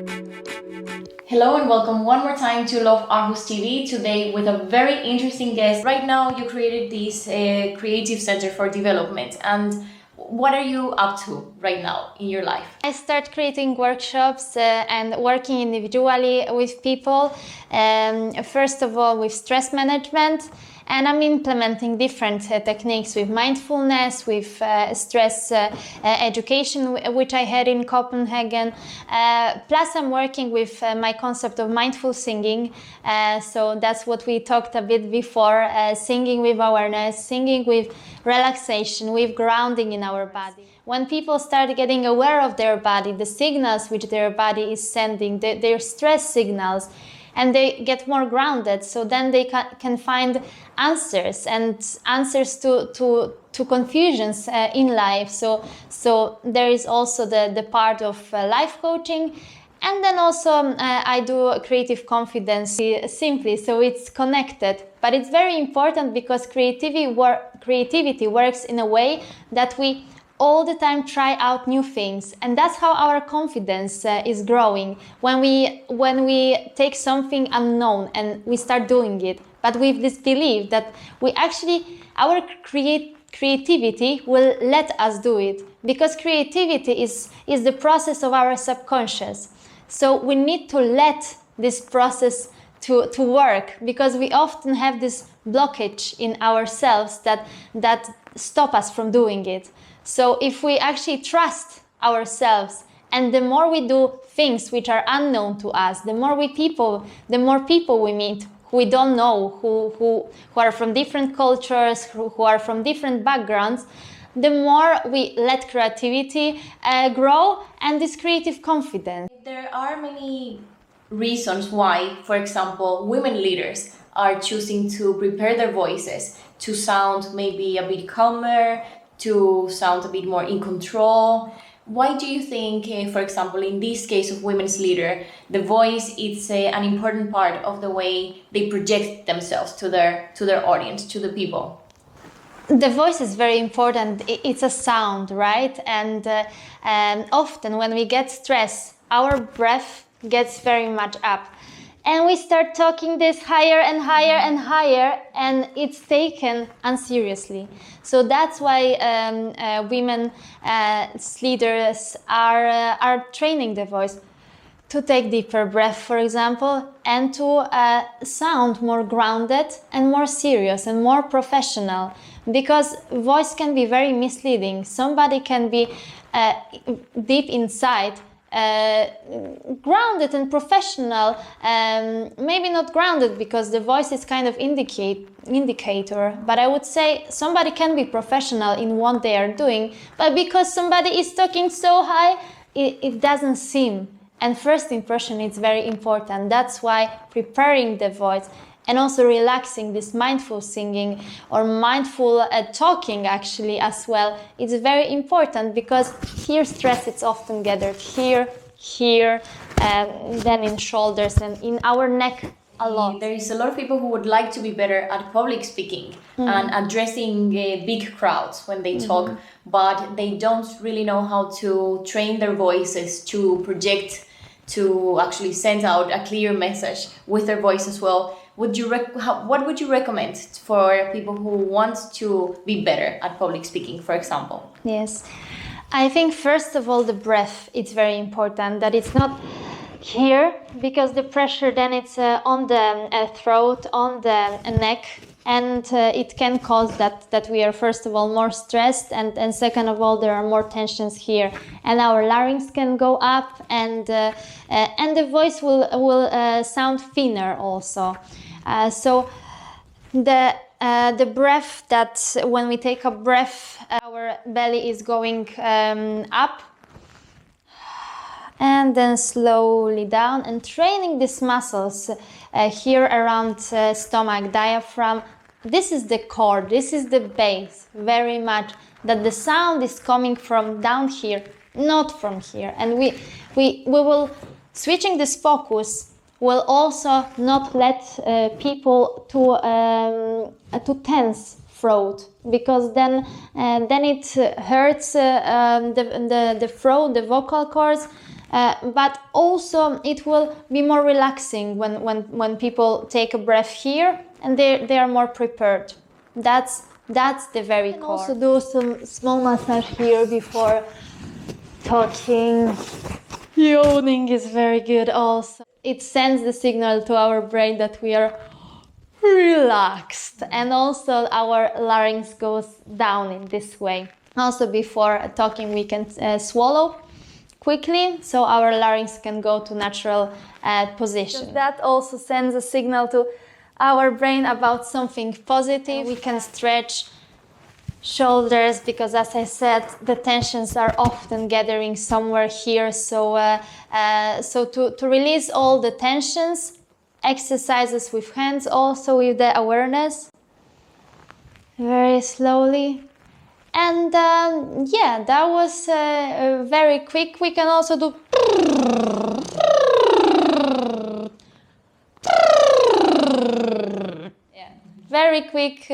Hello and welcome one more time to Love Aarhus TV, today with a very interesting guest. Right now you created this creative center for development, and what are you up to right now in your life? I start creating workshops and working individually with people, first of all with stress management, and I'm implementing different techniques with mindfulness, with stress education, which I had in Copenhagen. Plus I'm working with my concept of mindful singing, so that's what we talked a bit before, singing with awareness, singing with relaxation, with grounding in our body. When people start getting aware of their body, the signals which their body is sending, their stress signals, and they get more grounded, so then they can find answers to confusions in life. So there is also the part of life coaching. And then also I do creative confidence simply, so it's connected. But it's very important because creativity works in a way that we all the time try out new things, and that's how our confidence is growing. When we take something unknown and we start doing it, but with this belief that our creativity will let us do it, because creativity is the process of our subconscious. So we need to let this process to work, because we often have this blockage in ourselves that stop us from doing it. So if we actually trust ourselves, and the more we do things which are unknown to us, the more people we meet who we don't know, who are from different cultures, who are from different backgrounds, the more we let creativity grow and this creative confidence. There are many reasons why, for example, women leaders are choosing to prepare their voices to sound maybe a bit calmer, to sound a bit more in control. Why do you think, for example, in this case of women's leader, the voice is an important part of the way they project themselves to their audience, to the people? The voice is very important. It's a sound, right? And often when we get stressed, our breath gets very much up. And we start talking this higher and higher and higher, and it's taken unseriously. So that's why women leaders are training the voice to take deeper breath, for example, and to sound more grounded and more serious and more professional, because voice can be very misleading. Somebody can be deep inside grounded and professional, maybe not grounded because the voice is kind of indicator, but I would say somebody can be professional in what they are doing, but because somebody is talking so high, it doesn't seem. And first impression is very important. That's why preparing the voice and also relaxing, this mindful singing or mindful talking actually as well, it's very important, because here stress is often gathered here, then in shoulders and in our neck a lot. There is a lot of people who would like to be better at public speaking and addressing big crowds when they talk, but they don't really know how to train their voices to project, to actually send out a clear message with their voice as well. What would you recommend for people who want to be better at public speaking, for example? Yes, I think first of all the breath, it's very important, that it's not here, because the pressure then it's on the throat, on the neck, and it can cause that we are first of all more stressed, and second of all there are more tensions here, and our larynx can go up, and the voice will sound thinner also. So the breath, that when we take a breath, our belly is going up and then slowly down, and training these muscles here around stomach, diaphragm. This is the core, this is the base, very much, that the sound is coming from down here, not from here. And we will, switching this focus will also not let people to tense throat, because then it hurts the throat, the vocal cords, but also it will be more relaxing when people take a breath here, and they are more prepared. That's the very core. Also do some small massage here before talking. Yawning is very good also. It sends the signal to our brain that we are relaxed, and also our larynx goes down in this way. Also before talking we can swallow quickly, so our larynx can go to natural position. That also sends a signal to our brain about something positive. We can stretch shoulders, because as I said, the tensions are often gathering somewhere here. So to release all the tensions, exercises with hands, also with the awareness, very slowly. And yeah, that was very quick. We can also do very quick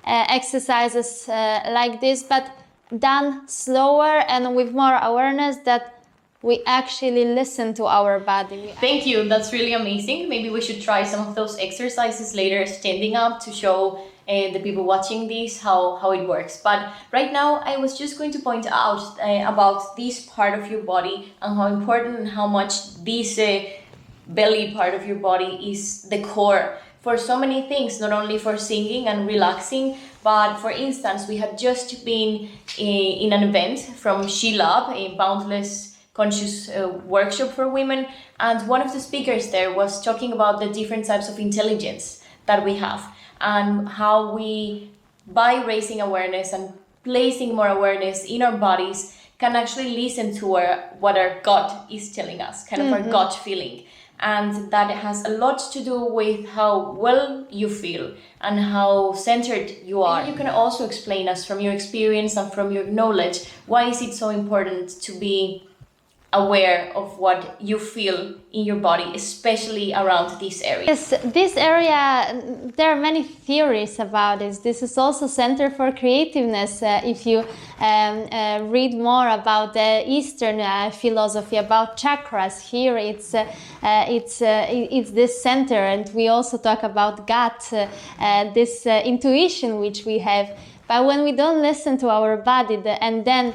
exercises like this, but done slower and with more awareness, that we actually listen to our body. Thank you, that's really amazing. Maybe we should try some of those exercises later, standing up, to show the people watching this how it works. But right now I was just going to point out about this part of your body, and how important and how much this belly part of your body is the core for so many things, not only for singing and relaxing, but for instance, we have just been in an event from She Lab, a boundless conscious workshop for women, and one of the speakers there was talking about the different types of intelligence that we have, and how we, by raising awareness and placing more awareness in our bodies, can actually listen to what our gut is telling us, kind of our gut feeling. And that has a lot to do with how well you feel and how centered you are. Maybe you can also explain us, from your experience and from your knowledge, why is it so important to be aware of what you feel in your body, especially around this area? Yes, this area, there are many theories about this. This is also Center for Creativeness. If you read more about the Eastern philosophy about chakras, here it's this center, and we also talk about gut, this intuition which we have. But when we don't listen to our body, and then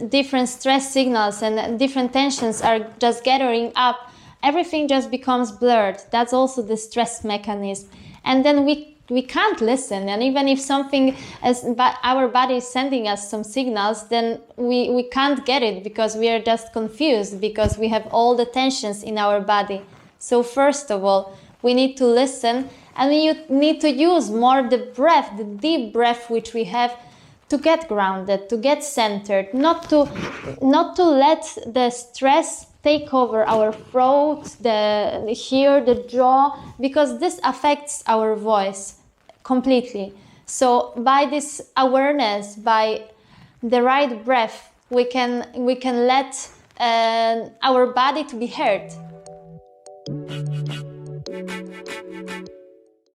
different stress signals and different tensions are just gathering up, everything just becomes blurred. That's also the stress mechanism. And then we can't listen. And even if something, our body is sending us some signals, then we can't get it, because we are just confused, because we have all the tensions in our body. So first of all, we need to listen, and we need to use more the breath, the deep breath which we have, to get grounded, to get centered, not to let the stress take over our throat, the jaw, because this affects our voice completely. So by this awareness, by the right breath, we can let our body to be heard.